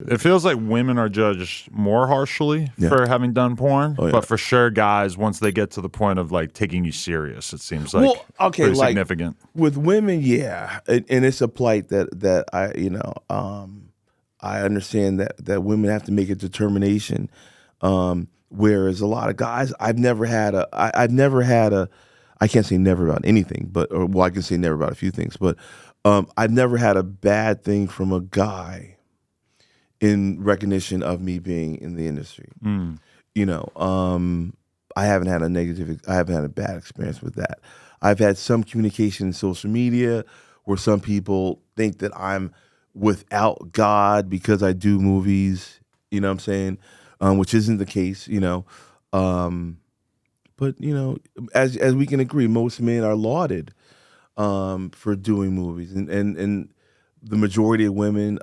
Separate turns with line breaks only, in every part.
It feels like women are judged more harshly for having done porn, but for sure, guys, once they get to the point of like taking you serious, it seems like pretty significant.
With women, and it's a plight that I understand that women have to make a determination. Whereas a lot of guys, I've never had a. I can't say never about anything, I can say never about a few things, but I've never had a bad thing from a guy in recognition of me being in the industry. I haven't had a bad experience with that. I've had some communication in social media where some people think that I'm without God because I do movies, you know what I'm saying? Which isn't the case, but as we can agree, most men are lauded for doing movies, and the majority of women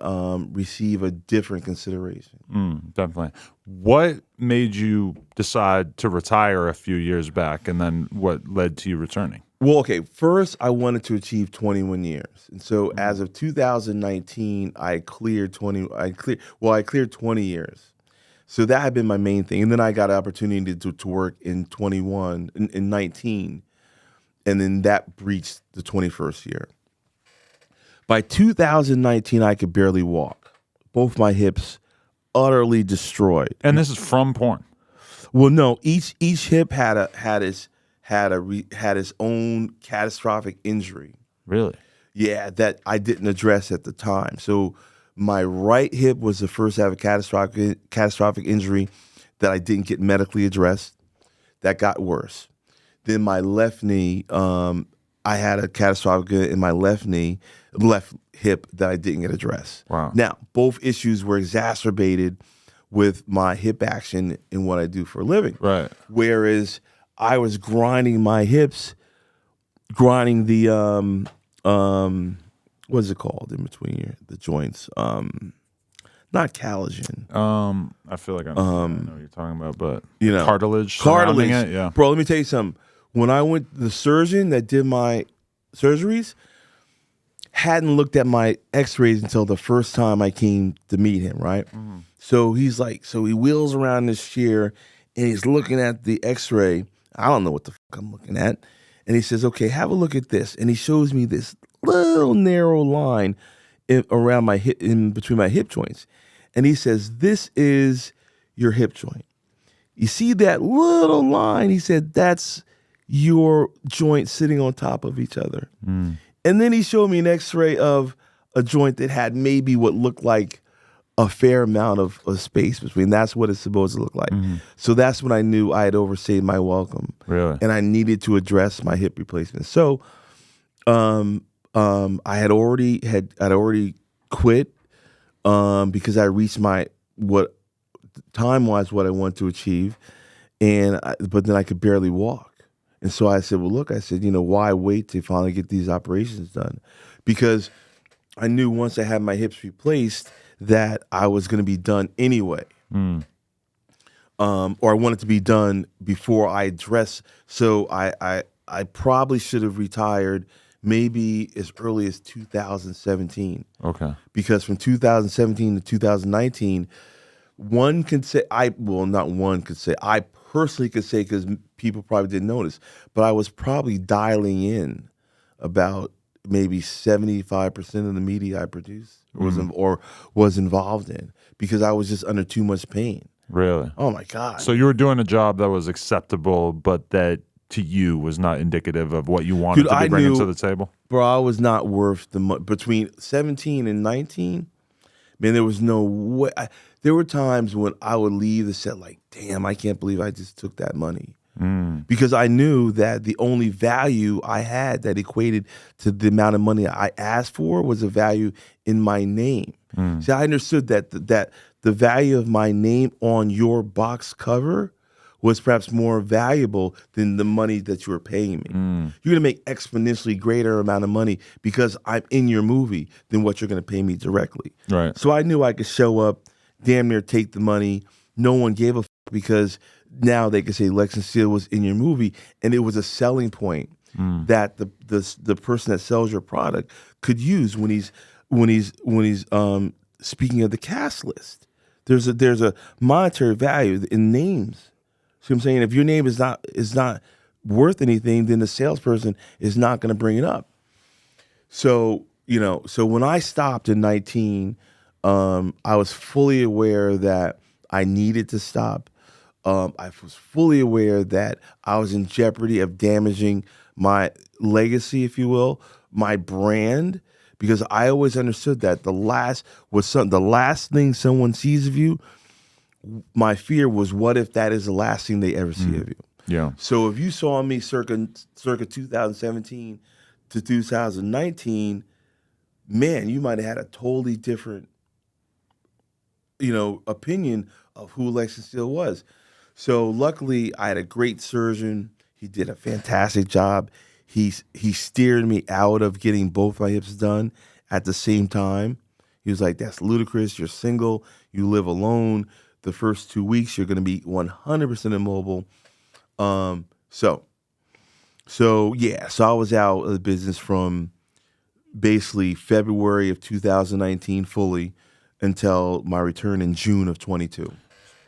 receive a different consideration.
Definitely. What made you decide to retire a few years back, and then what led to you returning?
Well, okay, first I wanted to achieve 21 years. And so as of 2019, I cleared 20 years. So that had been my main thing. And then I got an opportunity to work in 19, and then that breached the 21st year. By 2019, I could barely walk. Both my hips utterly destroyed.
And this is from porn.
Well, no, each hip had its own catastrophic injury.
Really?
Yeah, that I didn't address at the time. So my right hip was the first to have a catastrophic injury that I didn't get medically addressed. That got worse. Then my left knee, I had a catastrophic in my left hip that I didn't get addressed.
Wow.
Now, both issues were exacerbated with my hip action and what I do for a living.
Right.
Whereas I was grinding my hips, grinding the what is it called in between the joints? Not collagen.
I feel like I know what you're talking about, but cartilage. It, yeah.
Bro, let me tell you something. When I went, the surgeon that did my surgeries hadn't looked at my x-rays until the first time I came to meet him, right? Mm-hmm. So he's like, he wheels around this chair and he's looking at the x-ray. I don't know what the fuck I'm looking at. And he says, okay, have a look at this. And he shows me this little narrow line around my hip, in between my hip joints. And he says, this is your hip joint. You see that little line? He said, that's your joints sitting on top of each other. And then he showed me an x-ray of a joint that had maybe what looked like a fair amount of space between. That's what it's supposed to look like. So that's when I knew I had overstayed my welcome.
Really?
And I needed to address my hip replacement. So I had already quit because I reached what time-wise what I wanted to achieve, but then I could barely walk. And so I said, well, look, why wait to finally get these operations done? Because I knew once I had my hips replaced that I was going to be done anyway. Or I wanted to be done before I addressed. So I probably should have retired maybe as early as 2017.
Okay.
Because from 2017 to 2019, I personally could say, because people probably didn't notice, but I was probably dialing in about maybe 75% of the media I produced or was involved in, because I was just under too much pain.
Really?
Oh my God.
So you were doing a job that was acceptable, but that to you was not indicative of what you wanted to be bringing to the table?
Bro, I was not worth the money. Between 17 and 19, man, there was no way. There were times when I would leave the set like, damn, I can't believe I just took that money. Because I knew that the only value I had that equated to the amount of money I asked for was a value in my name. See, I understood that the value of my name on your box cover was perhaps more valuable than the money that you were paying me. You're going to make exponentially greater amount of money because I'm in your movie than what you're going to pay me directly.
Right.
So I knew I could show up, damn near take the money. No one gave a f because now they could say Lexington Steele was in your movie, and it was a selling point that the person that sells your product could use when he's speaking of the cast list, there's a monetary value in names. See what I'm saying? If your name is not worth anything, then the salesperson is not going to bring it up. So, so when I stopped in 19, I was fully aware that I needed to stop. I was fully aware that I was in jeopardy of damaging my legacy, if you will, my brand, because I always understood that the last thing someone sees of you, my fear was, what if that is the last thing they ever see of you?
Yeah.
So if you saw me circa 2017 to 2019, man, you might have had a totally different, opinion of who Lexington Steele was. So luckily, I had a great surgeon. He did a fantastic job. He steered me out of getting both my hips done at the same time. He was like, "That's ludicrous. You're single. You live alone. The first 2 weeks, you're going to be 100% immobile." So I was out of the business from basically February of 2019 fully until my return in June of 22.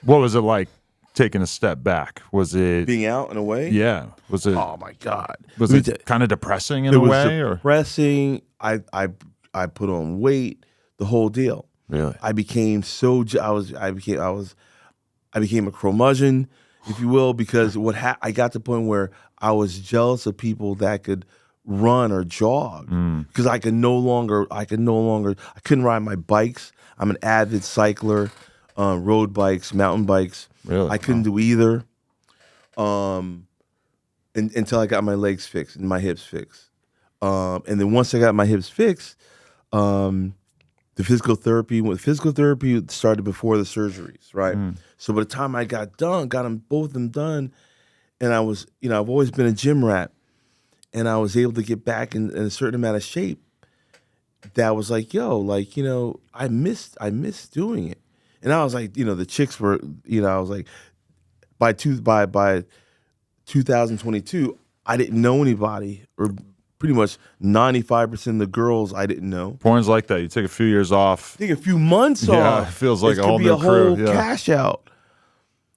What was it like taking a step back? Was it
being out in a way?
Yeah. Was it?
Oh my God.
Was it kind of depressing in a way?
It was depressing. I put on weight, the whole deal.
Really?
I became I became a curmudgeon, if you will, because I got to the point where I was jealous of people that could run or jog, because I couldn't ride my bikes. I'm an avid cycler, road bikes, mountain bikes.
Really?
I couldn't do either until I got my legs fixed and my hips fixed. And then once I got my hips fixed, the physical therapy started before the surgeries, right? So by the time I got them both of them done, and I was, I've always been a gym rat, and I was able to get back in a certain amount of shape. That was like, I missed doing it. And I was like, the chicks were, I was like, by 2022, I didn't know anybody, or pretty much 95% of the girls I didn't know.
Porn's like that. You take a few years off.
Take a few months off.
Yeah, it feels like a whole new crew. Yeah.
Cash out.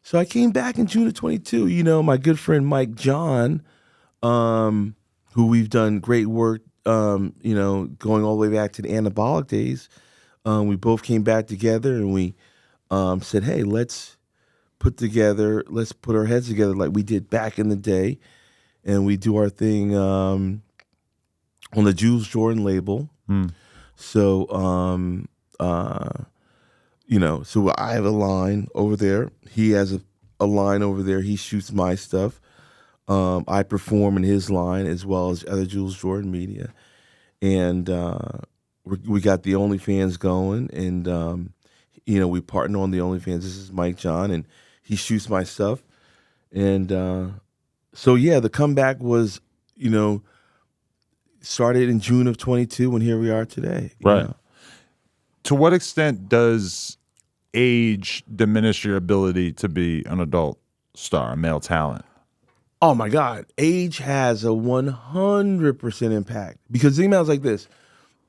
So I came back in June of 22. My good friend Mike John, who we've done great work, going all the way back to the anabolic days. We both came back together and we said, hey, let's put our heads together like we did back in the day, and we do our thing on the Jules Jordan label. So, so I have a line over there. He has a line over there. He shoots my stuff. I perform in his line as well as other Jules Jordan media. And we got the OnlyFans going, and we partner on the OnlyFans. This is Mike John, and he shoots my stuff. And the comeback was, started in June of 22, and here we are today.
Right. To what extent does age diminish your ability to be an adult star, a male talent?
Oh my God, age has a 100% impact, because the email's like this.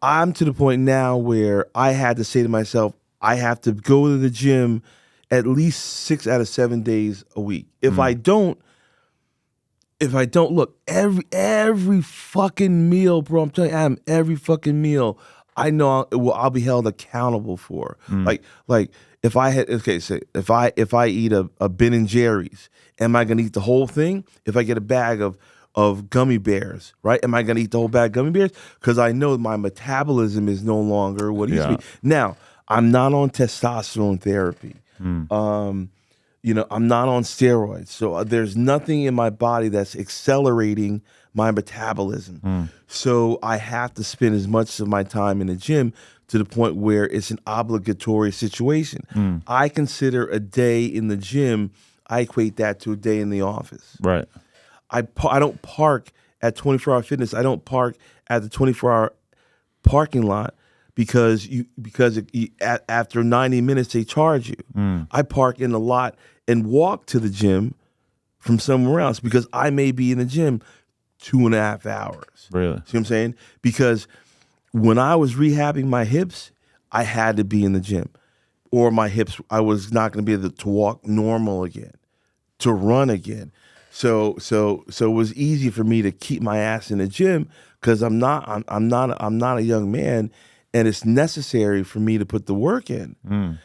I'm to the point now where I had to say to myself, I have to go to the gym at least 6 out of 7 days a week. If I don't, look, every fucking meal, bro, I'm telling you, Adam, every fucking meal, I know I'll be held accountable for. Like if I had, if I eat a Ben and Jerry's, am I gonna eat the whole thing? If I get a bag of gummy bears, right? Am I gonna eat the whole bag of gummy bears? Because I know my metabolism is no longer what it used to be. Now, I'm not on testosterone therapy. I'm not on steroids. So there's nothing in my body that's accelerating my metabolism. So I have to spend as much of my time in the gym to the point where it's an obligatory situation. I consider a day in the gym, I equate that to a day in the office.
Right.
I don't park at 24-hour fitness. I don't park at the 24-hour parking lot because after 90 minutes they charge you. I park in the lot and walk to the gym from somewhere else because I may be in the gym 2.5 hours.
Really?
See what I'm saying? Because when I was rehabbing my hips, I had to be in the gym, or my hips, I was not going to be able to walk normal again, to run again. So it was easy for me to keep my ass in the gym because I'm not a young man, and it's necessary for me to put the work in.